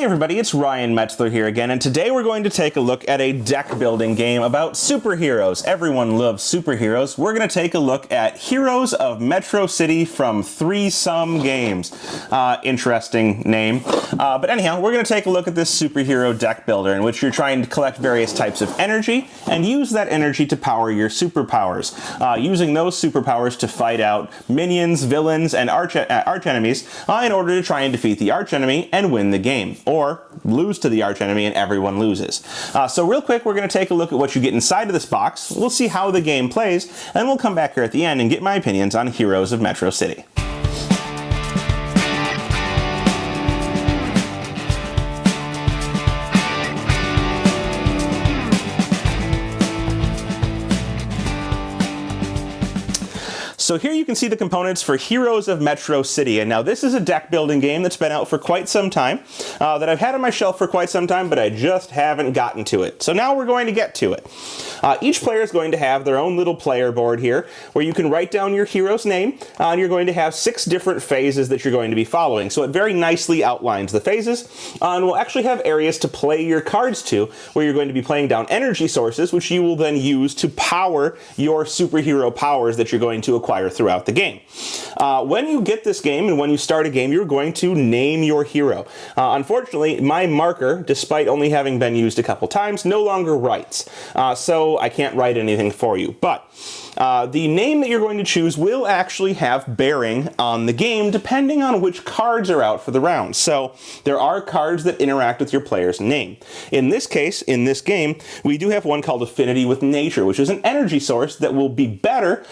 Hey everybody, it's Ryan Metzler here again, and today we're going to take a look at a deck building game about superheroes. Everyone loves superheroes. We're going to take a look at Heroes of Metro City from Threesome Games. Interesting name. But anyhow, we're going to take a look at this superhero deck builder in which you're trying to collect various types of energy and use that energy to power your superpowers. Using those superpowers to fight out minions, villains, and arch enemies in order to try and defeat the arch enemy and win the game. Or lose to the arch enemy and everyone loses. So real quick, we're going to take a look at what you get inside of this box. We'll see how the game plays, and we'll come back here at the end and get my opinions on Heroes of Metro City. So here you can see the components for Heroes of Metro City, and now this is a deck building game that's been out for quite some time, that I've had on my shelf for quite some time, but I just haven't gotten to it. So now we're going to get to it. Each player is going to have their own little player board here, where you can write down your hero's name, and you're going to have 6 different phases that you're going to be following. So it very nicely outlines the phases, and we'll actually have areas to play your cards to, where you're going to be playing down energy sources, which you will then use to power your superhero powers that you're going to acquire throughout the game. When you get this game and when you start a game, you're going to name your hero. Unfortunately, my marker, despite only having been used a couple times, no longer writes. So I can't write anything for you. But the name that you're going to choose will actually have bearing on the game depending on which cards are out for the round. So there are cards that interact with your player's name. In this case, in this game, we do have one called Affinity with Nature, which is an energy source that will be better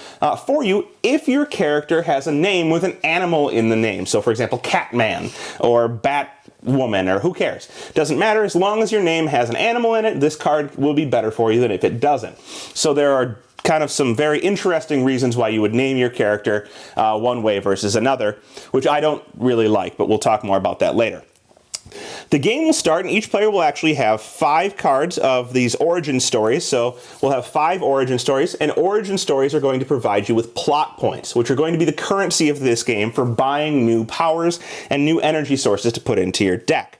for you if your character has a name with an animal in the name. So for example, Catman or Batwoman, or who cares? Doesn't matter, as long as your name has an animal in it, this card will be better for you than if it doesn't. So there are kind of some very interesting reasons why you would name your character one way versus another, which I don't really like, but we'll talk more about that later. The game will start, and each player will actually have 5 cards of these origin stories. So we'll have 5 origin stories, and origin stories are going to provide you with plot points, which are going to be the currency of this game for buying new powers and new energy sources to put into your deck.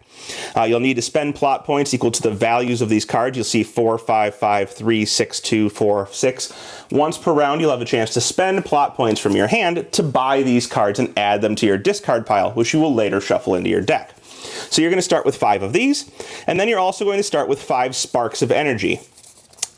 You'll need to spend plot points equal to the values of these cards. You'll see 4, 5, 5, 3, 6, 2, 4, 6. Once per round, you'll have a chance to spend plot points from your hand to buy these cards and add them to your discard pile, which you will later shuffle into your deck. So you're going to start with 5 of these, and then you're also going to start with 5 sparks of energy.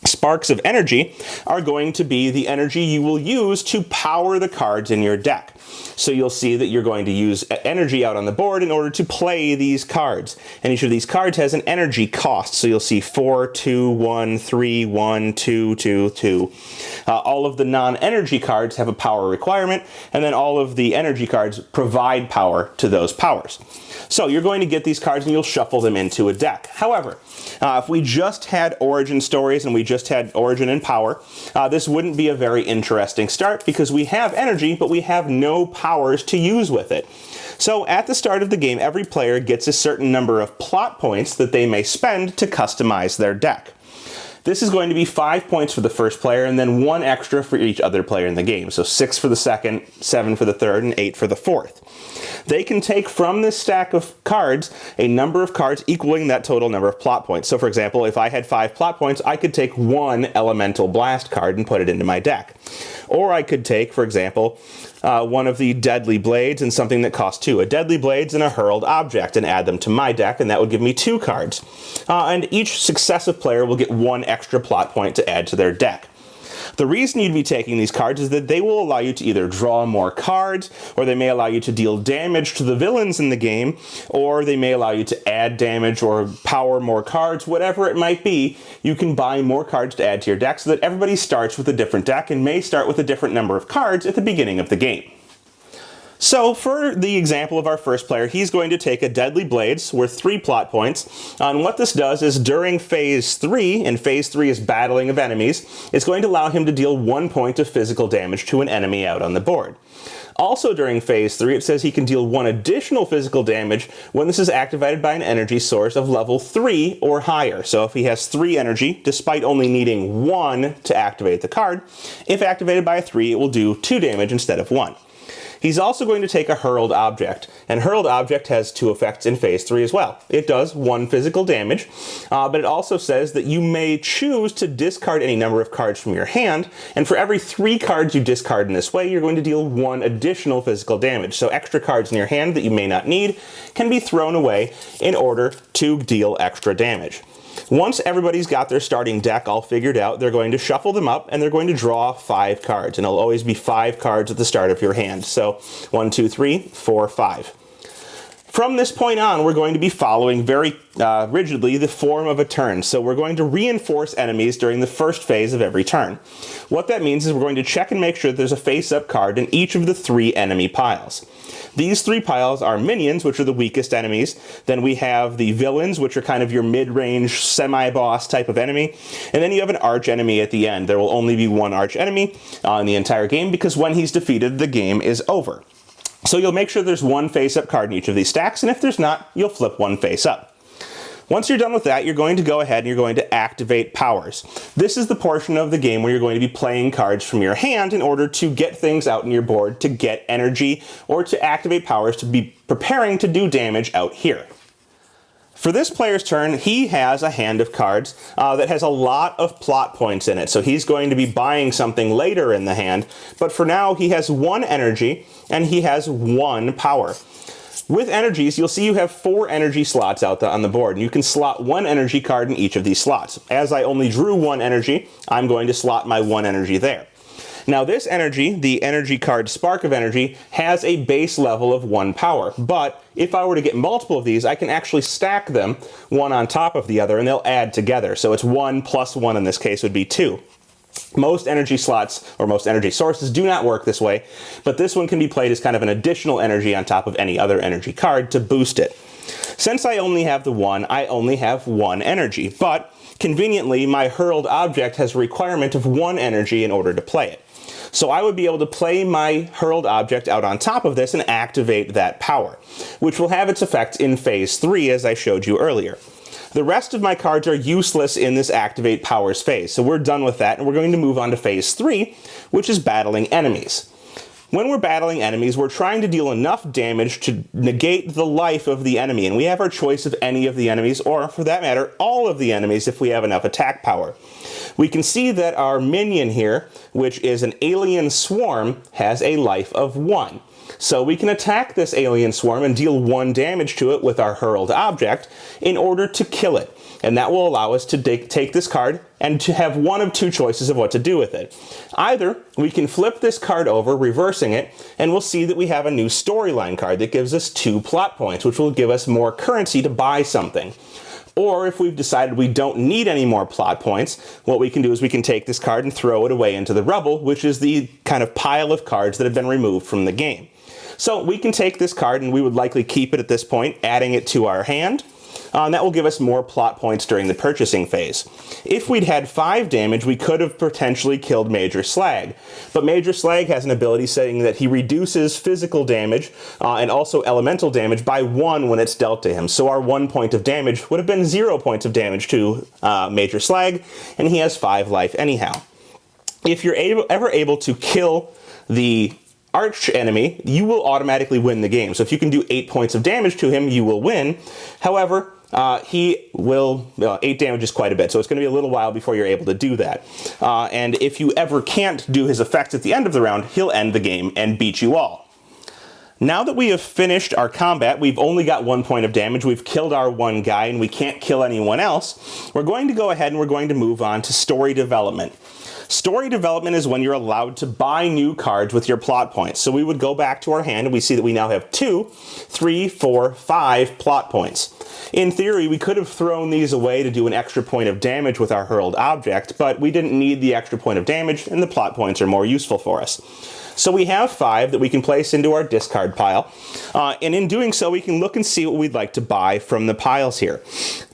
Sparks of energy are going to be the energy you will use to power the cards in your deck. So you'll see that you're going to use energy out on the board in order to play these cards. And each of these cards has an energy cost. So you'll see 4, 2, 1, 3, 1, 2, 2, 2. All of the non-energy cards have a power requirement, and then all of the energy cards provide power to those powers. So you're going to get these cards and you'll shuffle them into a deck. However, if we just had origin stories and we just had origin and power, this wouldn't be a very interesting start because we have energy, but we have no powers to use with it. So at the start of the game, every player gets a certain number of plot points that they may spend to customize their deck. This is going to be 5 points for the first player and then 1 extra for each other player in the game. So 6 for the second, 7 for the third, and 8 for the fourth. They can take from this stack of cards a number of cards equaling that total number of plot points. So for example, if I had 5 plot points, I could take 1 Elemental Blast card and put it into my deck. Or I could take, for example, one of the Deadly Blades and something that costs 2. A Deadly Blades and a Hurled Object, and add them to my deck, and that would give me 2 cards. And each successive player will get 1 extra plot point to add to their deck. The reason you'd be taking these cards is that they will allow you to either draw more cards, or they may allow you to deal damage to the villains in the game, or they may allow you to add damage or power more cards, whatever it might be. You can buy more cards to add to your deck so that everybody starts with a different deck and may start with a different number of cards at the beginning of the game. So for the example of our first player, he's going to take a Deadly Blades worth 3 plot points. And what this does is during Phase 3, and Phase 3 is battling of enemies, it's going to allow him to deal 1 point of physical damage to an enemy out on the board. Also during Phase 3, it says he can deal 1 additional physical damage when this is activated by an energy source of level 3 or higher. So if he has 3 energy, despite only needing 1 to activate the card, if activated by a 3, it will do 2 damage instead of 1. He's also going to take a hurled object, and hurled object has 2 effects in phase 3 as well. It does 1 physical damage, but it also says that you may choose to discard any number of cards from your hand, and for every 3 cards you discard in this way, you're going to deal 1 additional physical damage. So extra cards in your hand that you may not need can be thrown away in order to deal extra damage. Once everybody's got their starting deck all figured out, they're going to shuffle them up and they're going to draw 5 cards. And it'll always be 5 cards at the start of your hand. So 1, 2, 3, 4, 5. From this point on, we're going to be following very rigidly the form of a turn. So we're going to reinforce enemies during the first phase of every turn. What that means is we're going to check and make sure that there's a face-up card in each of the 3 enemy piles. These 3 piles are minions, which are the weakest enemies. Then we have the villains, which are kind of your mid-range, semi-boss type of enemy. And then you have an arch enemy at the end. There will only be 1 arch enemy in the entire game, because when he's defeated, the game is over. So you'll make sure there's 1 face-up card in each of these stacks, and if there's not, you'll flip 1 face-up. Once you're done with that, you're going to go ahead and you're going to activate powers. This is the portion of the game where you're going to be playing cards from your hand in order to get things out on your board, to get energy, or to activate powers to be preparing to do damage out here. For this player's turn, he has a hand of cards that has a lot of plot points in it. So he's going to be buying something later in the hand, but for now he has 1 energy and he has 1 power. With energies, you'll see you have 4 energy slots out on the board, and you can slot 1 energy card in each of these slots. As I only drew 1 energy, I'm going to slot my 1 energy there. Now this energy, the energy card Spark of Energy, has a base level of 1 power, but if I were to get multiple of these, I can actually stack them one on top of the other, and they'll add together. So it's 1 plus 1 in this case would be 2. Most energy slots, or most energy sources, do not work this way, but this one can be played as kind of an additional energy on top of any other energy card to boost it. Since I only have the 1, I only have 1 energy, but conveniently my hurled object has a requirement of 1 energy in order to play it. So I would be able to play my hurled object out on top of this and activate that power, which will have its effect in phase 3 as I showed you earlier. The rest of my cards are useless in this activate powers phase, so we're done with that and we're going to move on to phase 3, which is battling enemies. When we're battling enemies, we're trying to deal enough damage to negate the life of the enemy, and we have our choice of any of the enemies, or for that matter, all of the enemies if we have enough attack power. We can see that our minion here, which is an alien swarm, has a life of 1. So we can attack this alien swarm and deal 1 damage to it with our hurled object in order to kill it. And that will allow us to take this card and to have 1 of 2 choices of what to do with it. Either we can flip this card over, reversing it, and we'll see that we have a new storyline card that gives us 2 plot points, which will give us more currency to buy something. Or if we've decided we don't need any more plot points, what we can do is we can take this card and throw it away into the rubble, which is the kind of pile of cards that have been removed from the game. So we can take this card and we would likely keep it at this point, adding it to our hand. And that will give us more plot points during the purchasing phase. If we'd had 5 damage, we could have potentially killed Major Slag. But Major Slag has an ability saying that he reduces physical damage and also elemental damage by 1 when it's dealt to him. So our 1 point of damage would have been 0 points of damage to Major Slag, and he has 5 life anyhow. If you're ever able to kill the arch enemy, you will automatically win the game. So if you can do 8 points of damage to him, you will win. However, he will, 8 damage is quite a bit, so it's going to be a little while before you're able to do that. And if you ever can't do his effects at the end of the round, he'll end the game and beat you all. Now that we have finished our combat, we've only got 1 point of damage, we've killed our 1 guy, and we can't kill anyone else, we're going to go ahead and we're going to move on to story development. Story development is when you're allowed to buy new cards with your plot points. So we would go back to our hand and we see that we now have 2, 3, 4, 5 plot points. In theory, we could have thrown these away to do an extra point of damage with our hurled object, but we didn't need the extra point of damage and the plot points are more useful for us. So we have 5 that we can place into our discard pile, and in doing so we can look and see what we'd like to buy from the piles here.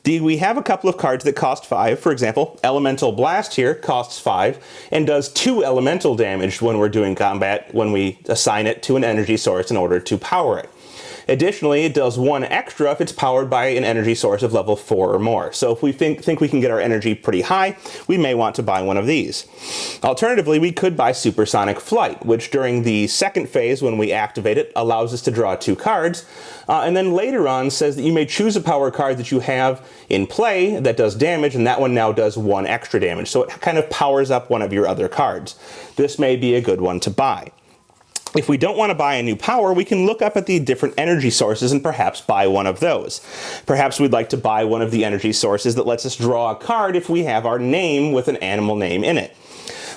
We have a couple of cards that cost 5. For example, Elemental Blast here costs 5 and does 2 elemental damage when we're doing combat when we assign it to an energy source in order to power it. Additionally, it does 1 extra if it's powered by an energy source of level 4 or more. So if we think we can get our energy pretty high, we may want to buy one of these. Alternatively, we could buy Supersonic Flight, which during the second phase, when we activate it, allows us to draw 2 cards, and then later on says that you may choose a power card that you have in play that does damage, and that one now does 1 extra damage. So it kind of powers up one of your other cards. This may be a good one to buy. If we don't want to buy a new power, we can look up at the different energy sources and perhaps buy one of those. Perhaps we'd like to buy one of the energy sources that lets us draw a card if we have our name with an animal name in it.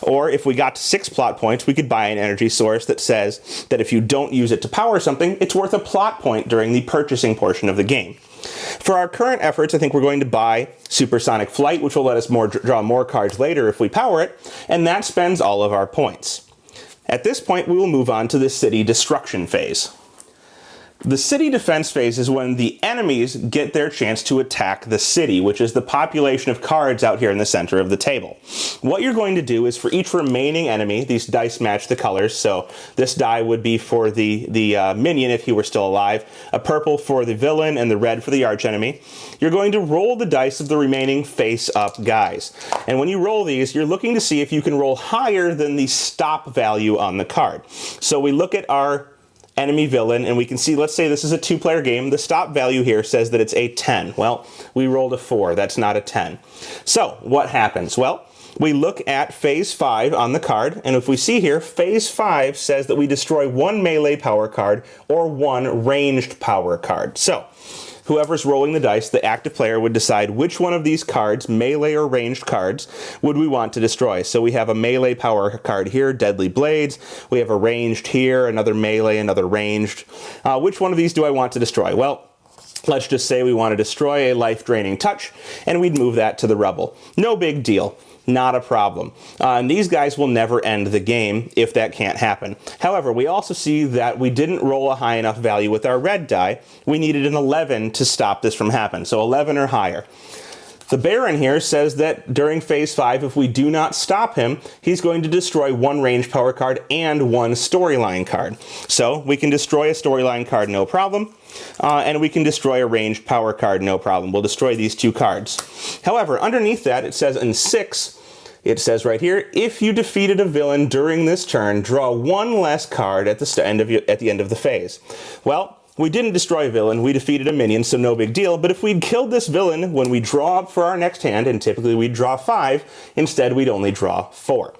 Or if we got to 6 plot points, we could buy an energy source that says that if you don't use it to power something, it's worth a plot point during the purchasing portion of the game. For our current efforts, I think we're going to buy Supersonic Flight, which will let us draw more cards later if we power it, and that spends all of our points. At this point, we will move on to the city destruction phase. The city defense phase is when the enemies get their chance to attack the city, which is the population of cards out here in the center of the table. What you're going to do is for each remaining enemy, these dice match the colors, so this die would be for the minion if he were still alive, a purple for the villain, and the red for the archenemy. You're going to roll the dice of the remaining face-up guys. And when you roll these, you're looking to see if you can roll higher than the stop value on the card. So we look at our enemy villain, and we can see, let's say this is a 2-player game, the stop value here says that it's a 10. Well, we rolled a 4, that's not a 10. So, what happens? Well, we look at phase 5 on the card, and if we see here, phase 5 says that we destroy 1 melee power card or 1 ranged power card. So, whoever's rolling the dice, the active player would decide which one of these cards, melee or ranged cards, would we want to destroy. So we have a melee power card here, Deadly Blades. We have a ranged here, another melee, another ranged. Which one of these do I want to destroy? Well, let's just say we want to destroy a life-draining touch, and we'd move that to the rubble. No big deal. Not a problem. And these guys will never end the game if that can't happen. However, we also see that we didn't roll a high enough value with our red die. We needed an 11 to stop this from happening, so 11 or higher. The Baron here says that during phase 5, if we do not stop him, he's going to destroy 1 ranged power card and 1 storyline card. So we can destroy a storyline card, no problem. And we can destroy a ranged power card, no problem. We'll destroy these 2 cards. However, underneath that, it says in 6, it says right here, if you defeated a villain during this turn, draw 1 less card at the end of the phase. Well, we didn't destroy a villain, we defeated a minion, so no big deal, but if we'd killed this villain when we draw up for our next hand, and typically we'd draw 5, instead we'd only draw 4.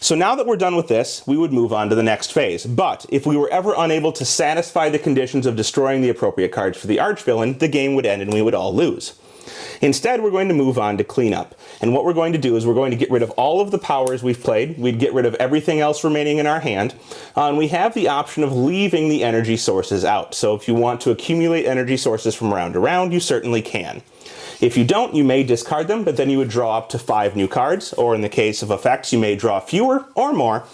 So now that we're done with this, we would move on to the next phase. But if we were ever unable to satisfy the conditions of destroying the appropriate cards for the archvillain, the game would end and we would all lose. Instead, we're going to move on to cleanup. And what we're going to do is we're going to get rid of all of the powers we've played. We'd get rid of everything else remaining in our hand. And we have the option of leaving the energy sources out. So if you want to accumulate energy sources from round to round, you certainly can. If you don't, you may discard them, but then you would draw up to 5 new cards, or in the case of effects, you may draw fewer or more,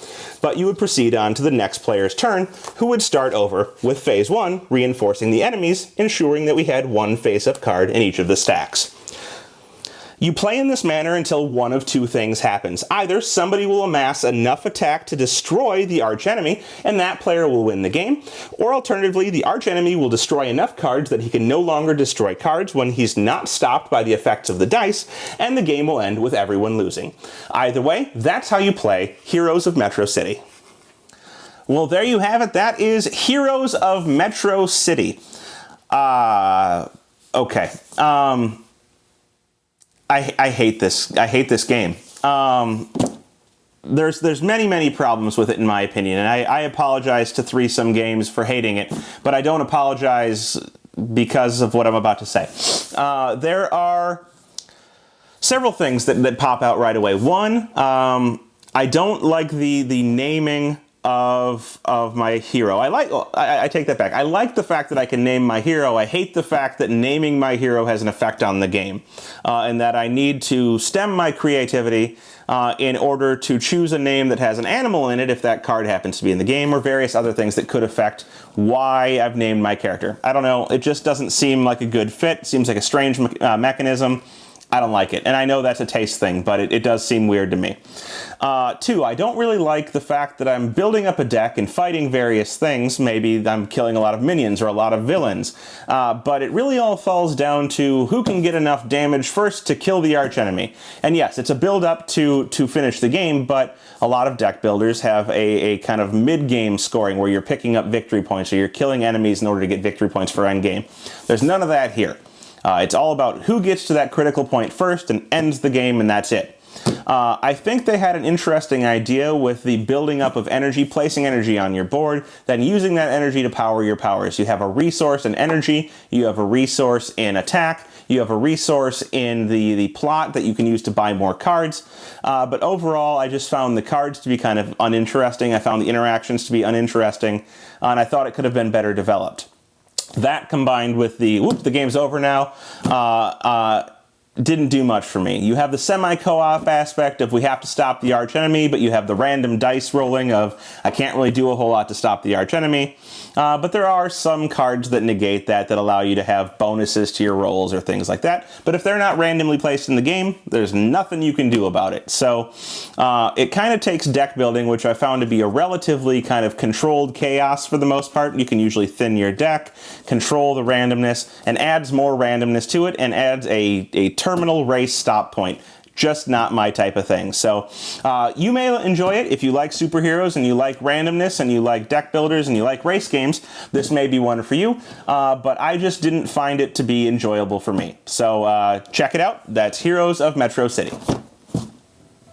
but you would proceed on to the next player's turn, who would start over with phase 1, reinforcing the enemies, ensuring that we had 1 face-up card in each of the stacks. You play in this manner until one of 2 things happens. Either somebody will amass enough attack to destroy the archenemy, and that player will win the game, or alternatively, the archenemy will destroy enough cards that he can no longer destroy cards when he's not stopped by the effects of the dice, and the game will end with everyone losing. Either way, that's how you play Heroes of Metro City. Well, there you have it. That is Heroes of Metro City. Okay. I hate this. I hate this game. There's many problems with it in my opinion, and I apologize to Threesome Games for hating it, but I don't apologize because of what I'm about to say. There are several things that pop out right away. One, I don't like the naming of my hero. I take that back. I like the fact that I can name my hero. I hate the fact that naming my hero has an effect on the game, and that I need to stem my creativity in order to choose a name that has an animal in it if that card happens to be in the game, or various other things that could affect why I've named my character. I don't know. It just doesn't seem like a good fit. It seems like a strange mechanism. I don't like it. And I know that's a taste thing, but it does seem weird to me. 2, I don't really like the fact that I'm building up a deck and fighting various things. Maybe I'm killing a lot of minions or a lot of villains. But it really all falls down to who can get enough damage first to kill the archenemy. And yes, it's a build up to finish the game, but a lot of deck builders have a kind of mid-game scoring where you're picking up victory points or you're killing enemies in order to get victory points for endgame. There's none of that here. It's all about who gets to that critical point first and ends the game, and that's it. I think they had an interesting idea with the building up of energy, placing energy on your board, then using that energy to power your powers. You have a resource in energy, you have a resource in attack, you have a resource in the plot that you can use to buy more cards. But overall, I just found the cards to be kind of uninteresting. I found the interactions to be uninteresting, and I thought it could have been better developed. That combined with the game's over now, didn't do much for me. You have the semi-co-op aspect of we have to stop the archenemy, but you have the random dice rolling of I can't really do a whole lot to stop the archenemy. But there are some cards that negate that allow you to have bonuses to your rolls or things like that. But if they're not randomly placed in the game, there's nothing you can do about it. So it kind of takes deck building, which I found to be a relatively kind of controlled chaos for the most part. You can usually thin your deck, control the randomness, and adds more randomness to it and adds a terminal race stop point. Just not my type of thing. So you may enjoy it if you like superheroes and you like randomness and you like deck builders and you like race games. This may be one for you, but I just didn't find it to be enjoyable for me. So check it out. That's Heroes of Metro City.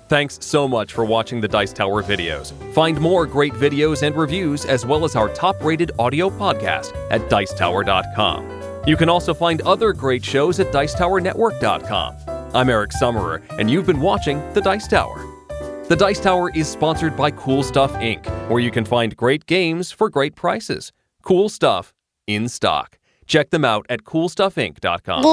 Thanks so much for watching the Dice Tower videos. Find more great videos and reviews as well as our top-rated audio podcast at Dicetower.com. You can also find other great shows at Dicetowernetwork.com. I'm Eric Summerer, and you've been watching The Dice Tower. The Dice Tower is sponsored by Cool Stuff Inc., where you can find great games for great prices. Cool stuff in stock. Check them out at CoolStuffInc.com.